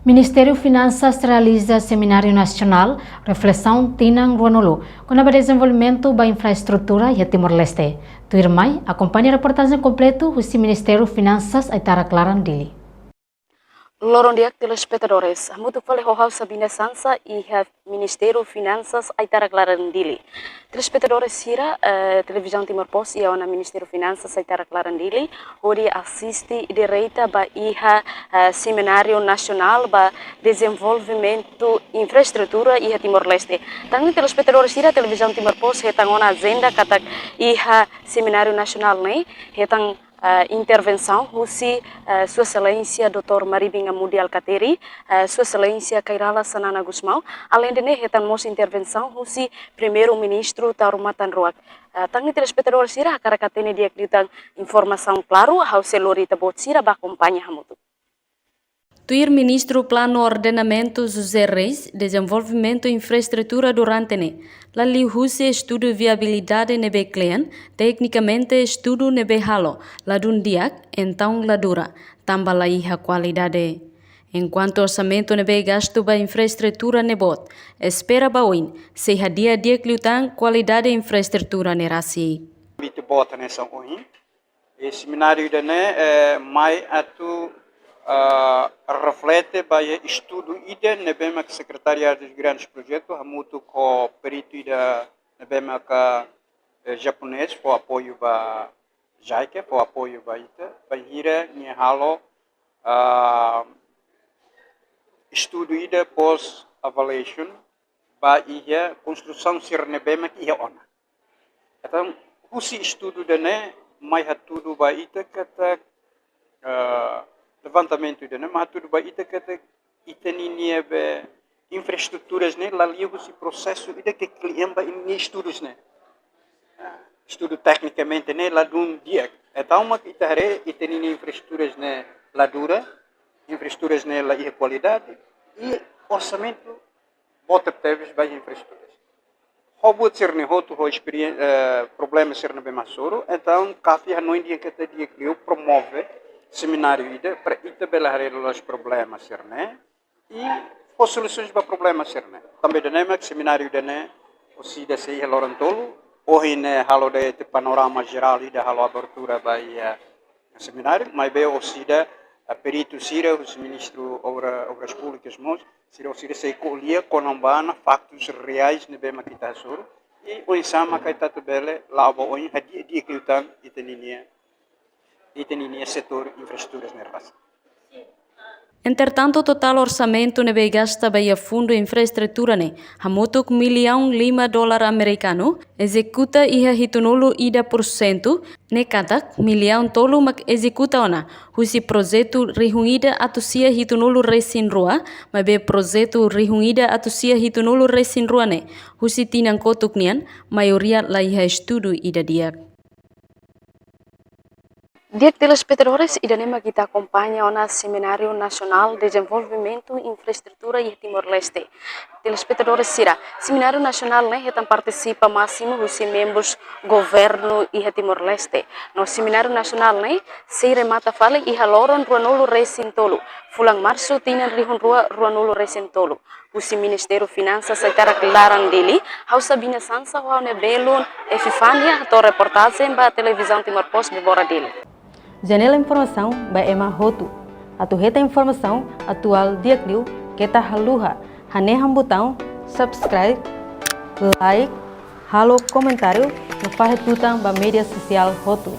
Ministério Finanças realiza Seminário Nacional Reflexão Tinang Ruanolo com o desenvolvimento da infraestrutura e Timor-Leste. Tu irmã acompanha a reportagem completa do Ministério Finanças Aitara Clarandili. Loron dia telespectadores, muito fale ho Sabina Sansa e Ministério Finanças Aitara Clarandili. Telespectadores sira televisão Timor-Post e na Ministério Finanças Aitara Clarandili, onde assiste direita ba iha Seminário Nacional ba Desenvolvimento Infraestrutura e Timor-Leste. Tangi telespectadores sira televisão Timor-Post hetang ona agenda katak iha Seminário Nacional nei hetang intervenção Sua Excelência Dr. Maribinga Mudi Alcateri, Sua Excelência Kairala Sanana Gusmau, além de nehetan mos intervenção Primeiro-Ministro Taurumatan Ruak. Tangi telespectador sira karakatene dia klitang informação claro how selori tabot sira ba acompanha hamutu. Tuir Ministro Plano Ordenamento José Reis, Desenvolvimento e Infraestrutura durante ne, lali husi estudo viabilidade nebe klien, tecnicamente estudo nebe halo, ladun diak, então ladura, tambah laiha qualidade. Enquanto orçamento nebe gasto ba infraestrutura nebot, espera bauin, se hadia dia kliutang qualidade infraestrutura nerasi. Bitu bota nessa oin, e seminário da ne mai atu reflete para estudo ide nebema que secretariado dos grandes projetos hamuto com perito ida nebema que japonês for apoio para JICA for apoio para ita para hira ni halo estudo ida post evaluation para ia construção ser nebema que ia ona então usi estudo dane mai hatudo para ita kata levantamento de mas tudo bem ita kata itaninia be infraestruturas né lá ligo esse processo ida que cliente em estudos né estudo tecnicamente né lá dum dia então uma itare itaninia infraestruturas né lá dura infraestruturas né lá qualidade e orçamento bota teves bem infraestruturas robot ser né outro experiência problema ser né bem masoro então café não dia que te dia que promove seminário ida para ita belar os problemas serne e as soluções para problemas serne também dane que seminário dane o sida sei lorantolo hoje ne halo de panorama geral ida halo abertura vai seminário mas be o sida perito sira os ministro obras públicas mos sira sei colhia conambana factos reais ne be makita sur e o insama kaita bele labo o hadi di kliutan itaninia setor infraestruturas nervas. Entretanto, o total orçamento nebe gasta para fundo infraestrutura ne, hamutuk $1,5 americano, executa iha hitunulu ida %, ne katak $1,000,000 mak executa ona, husi projeto rihungida atusia hitunulu resin rua, mabe projeto rihungida atusia hitunulu resin rua ne, husi tinang kotuk nian, maioria la iha estudo ida diak. Dia telespectadores, idanema kita acompanha na Seminário Nacional Desenvolvimento Infraestrutura e Timor-Leste. Telespectadores sira, Seminário Nacional né, então participa máximo os membros governo e Timor-Leste. No Seminário Nacional né, se remata fala e haloron ruanolo recintolo. Fulang março tinan rihun rua ruanolo recintolo. O Ministério Finanças Aitara Clarandili, hau Sabina Sansa, hau ne belun e fifania atau reportagem ba televisão Timor-Post bebora dele. Janela informação by Emma Hotu. Atu reta informação atual dia kliu kita haluha. Haneham botão subscribe, like, halo comentário no farre tutang ba media social Hotu.